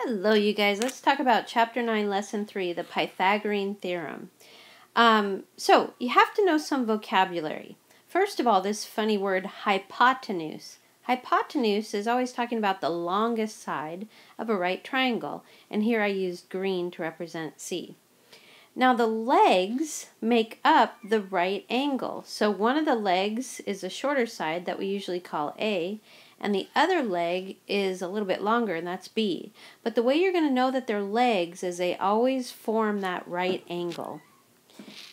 Hello, you guys. Let's talk about Chapter 9, Lesson 3, the Pythagorean Theorem. So, you have to know some vocabulary. First of all, this funny word, hypotenuse. Hypotenuse is always talking about the longest side of a right triangle, and here I used green to represent C. Now, the legs make up the right angle. So, one of the legs is a shorter side that we usually call A, and the other leg is a little bit longer, and that's B. But the way you're going to know that they're legs is they always form that right angle.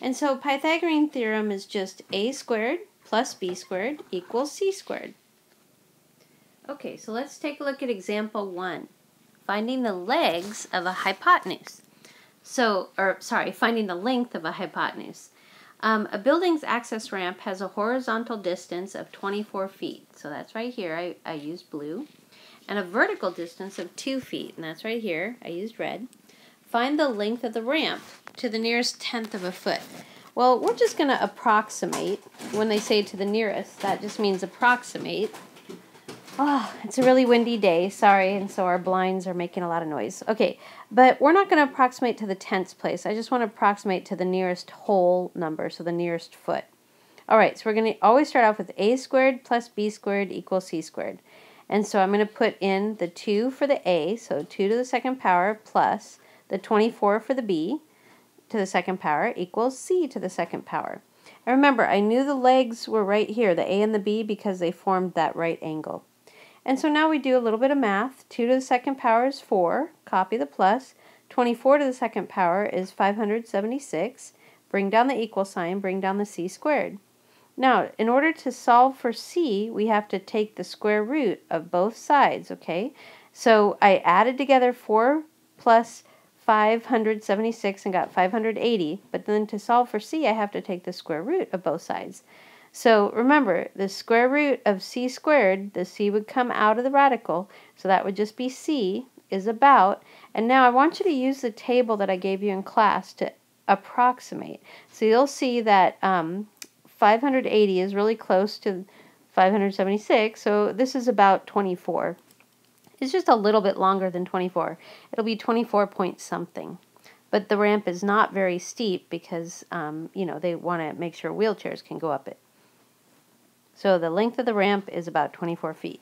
And so Pythagorean theorem is just a squared plus b squared equals c squared. Okay, so let's take a look at example 1. Finding the legs of a hypotenuse. Finding the length of a hypotenuse. A building's access ramp has a horizontal distance of 24 feet. So that's right here, I used blue. And a vertical distance of 2 feet, and that's right here, I used red. Find the length of the ramp to the nearest tenth of a foot. Well, we're just going to approximate. When they say to the nearest, that just means approximate. Oh, it's a really windy day, sorry, and so our blinds are making a lot of noise. Okay, but we're not going to approximate to the tenths place. I just want to approximate to the nearest whole number, so the nearest foot. All right, so we're going to always start off with a squared plus b squared equals c squared. And so I'm going to put in the 2 for the a, so 2 to the second power plus the 24 for the b to the second power equals c to the second power. And remember, I knew the legs were right here, the a and the b, because they formed that right angle. And so now we do a little bit of math. 2 to the second power is 4. Copy the plus. 24 to the second power is 576. Bring down the equal sign. Bring down the c squared. Now, in order to solve for c, we have to take the square root of both sides, okay? So I added together 4 plus 576 and got 580. But then to solve for c, I have to take the square root of both sides. So remember, the square root of c squared, the c would come out of the radical, so that would just be c is about, and now I want you to use the table that I gave you in class to approximate. So you'll see that 580 is really close to 576, so this is about 24. It's just a little bit longer than 24. It'll be 24 point something. But the ramp is not very steep because, they want to make sure wheelchairs can go up it. So the length of the ramp is about 24 feet.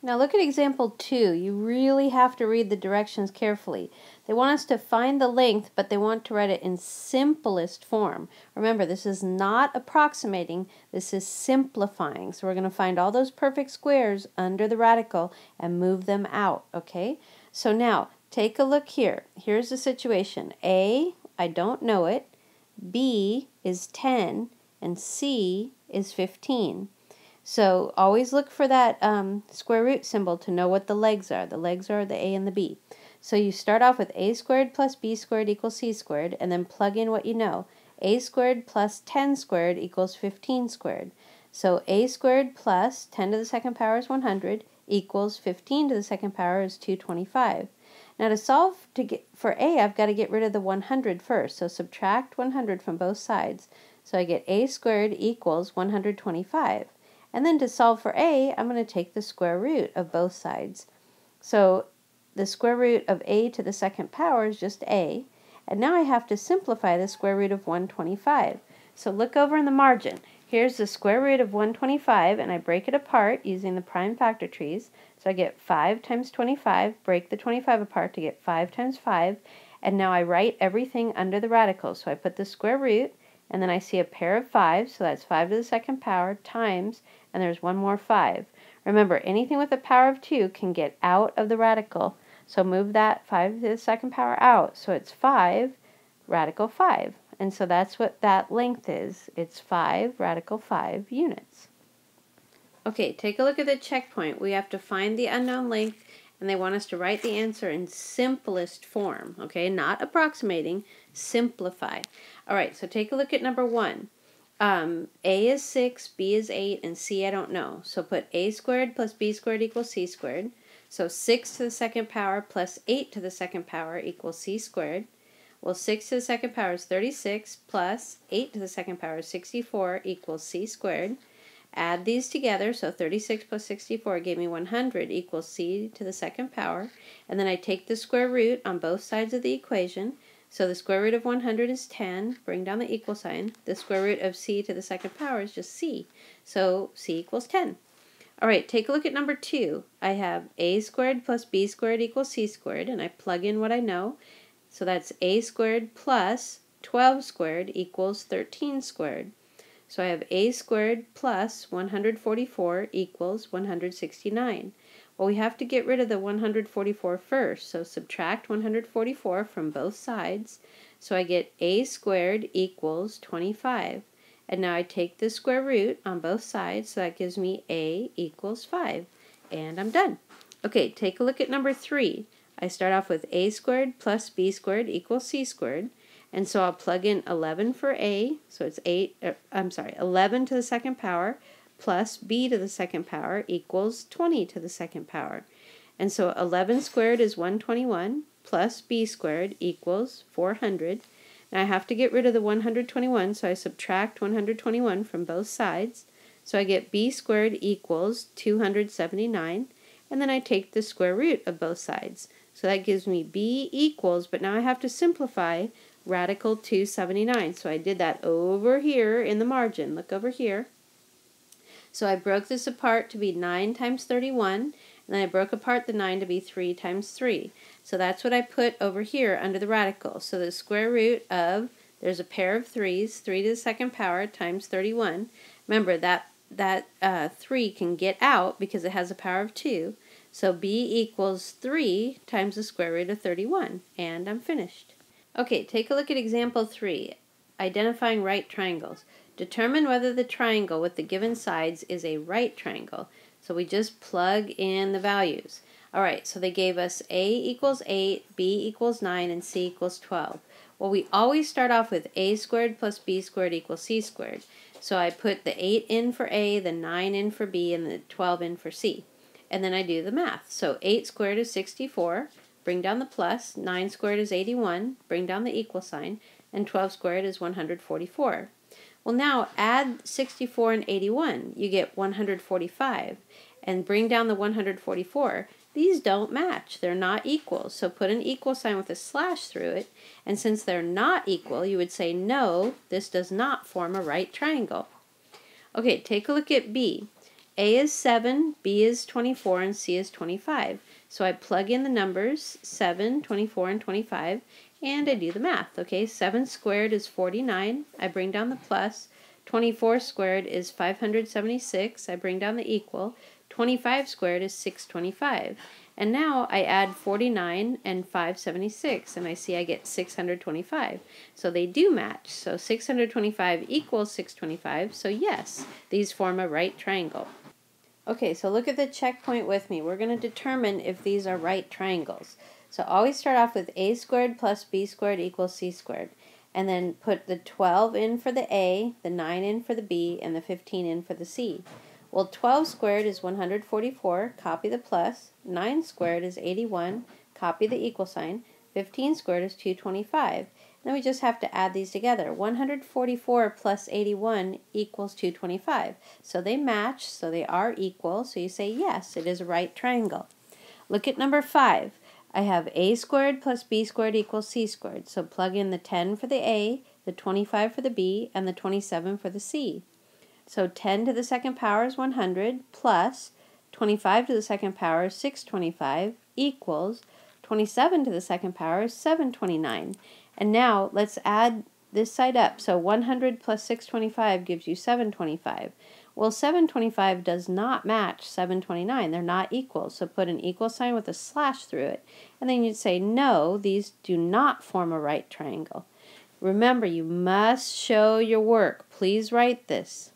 Now look at example 2. You really have to read the directions carefully. They want us to find the length, but they want to write it in simplest form. Remember, this is not approximating, this is simplifying. So we're going to find all those perfect squares under the radical and move them out, okay? So now, take a look here. Here's the situation. A, I don't know it. B is 10, and C is 15. So always look for that square root symbol to know what the legs are. The legs are the a and the b. So you start off with a squared plus b squared equals c squared, and then plug in what you know. A squared plus 10 squared equals 15 squared. So a squared plus 10 to the second power is 100 equals 15 to the second power is 225. Now to solve for a, I've got to get rid of the 100 first. So subtract 100 from both sides. So I get a squared equals 125. And then to solve for a, I'm going to take the square root of both sides. So the square root of a to the second power is just a. And now I have to simplify the square root of 125. So look over in the margin. Here's the square root of 125, and I break it apart using the prime factor trees. So I get 5 times 25, break the 25 apart to get 5 times 5. And now I write everything under the radical. So I put the square root, and then I see a pair of 5s, so that's 5 to the second power, times, and there's one more 5. Remember, anything with a power of 2 can get out of the radical, so move that 5 to the second power out, so it's 5 radical 5. And so that's what that length is. It's 5 radical 5 units. Okay, take a look at the checkpoint. We have to find the unknown length, and they want us to write the answer in simplest form, okay? Not approximating, simplify. All right, so take a look at number 1. A is 6, B is 8, and C I don't know. So put a squared plus b squared equals c squared. So 6 to the second power plus 8 to the second power equals c squared. Well, 6 to the second power is 36 plus 8 to the second power is 64 equals c squared. add these together, so 36 plus 64 gave me 100 equals c to the second power, and then I take the square root on both sides of the equation, so the square root of 100 is 10, bring down the equal sign, the square root of c to the second power is just c, so c equals 10. Alright, take a look at number 2. I have a squared plus b squared equals c squared, and I plug in what I know, so that's a squared plus 12 squared equals 13 squared. So I have a squared plus 144 equals 169. Well, we have to get rid of the 144 first, so subtract 144 from both sides. So I get a squared equals 25. And now I take the square root on both sides, so that gives me a equals 5. And I'm done. Okay, take a look at number 3. I start off with a squared plus b squared equals c squared. And so I'll plug in 11 for a, so it's 11 to the second power plus b to the second power equals 20 to the second power. And so 11 squared is 121 plus b squared equals 400. Now I have to get rid of the 121, so I subtract 121 from both sides. So I get b squared equals 279, and then I take the square root of both sides. So that gives me b equals, but now I have to simplify, radical 279. So I did that over here in the margin. Look over here. So I broke this apart to be 9 times 31, and then I broke apart the 9 to be 3 times 3. So that's what I put over here under the radical. So the square root of, there's a pair of 3's, 3 to the second power times 31. Remember that 3 can get out because it has a power of 2. So b equals 3 times the square root of 31. And I'm finished. Okay, take a look at example 3, identifying right triangles. Determine whether the triangle with the given sides is a right triangle. So we just plug in the values. Alright, so they gave us a equals 8, b equals 9, and c equals 12. Well, we always start off with a squared plus b squared equals c squared. So I put the 8 in for a, the 9 in for b, and the 12 in for c. And then I do the math. So 8 squared is 64. Bring down the plus, 9 squared is 81, bring down the equal sign, and 12 squared is 144. Well, now add 64 and 81, you get 145, and bring down the 144. These don't match, they're not equal, so put an equal sign with a slash through it, and since they're not equal, you would say, no, this does not form a right triangle. Okay, take a look at B. A is 7, B is 24, and C is 25. So I plug in the numbers 7, 24, and 25, and I do the math. Okay, 7 squared is 49. I bring down the plus. 24 squared is 576. I bring down the equal. 25 squared is 625. And now I add 49 and 576, and I see I get 625. So they do match. So 625 equals 625. So yes, these form a right triangle. Okay, so look at the checkpoint with me. We're going to determine if these are right triangles. So always start off with a squared plus b squared equals c squared. And then put the 12 in for the a, the 9 in for the b, and the 15 in for the c. Well, 12 squared is 144, copy the plus. 9 squared is 81, copy the equal sign. 15 squared is 225. Then we just have to add these together. 144 plus 81 equals 225. So they match, so they are equal. So you say, yes, it is a right triangle. Look at number 5. I have a squared plus b squared equals c squared. So plug in the 10 for the a, the 25 for the b, and the 27 for the c. So 10 to the second power is 100 plus 25 to the second power is 625 equals 27 to the second power is 729. And now let's add this side up. So 100 plus 625 gives you 725. Well, 725 does not match 729. They're not equal. So put an equal sign with a slash through it. And then you'd say, no, these do not form a right triangle. Remember, you must show your work. Please write this.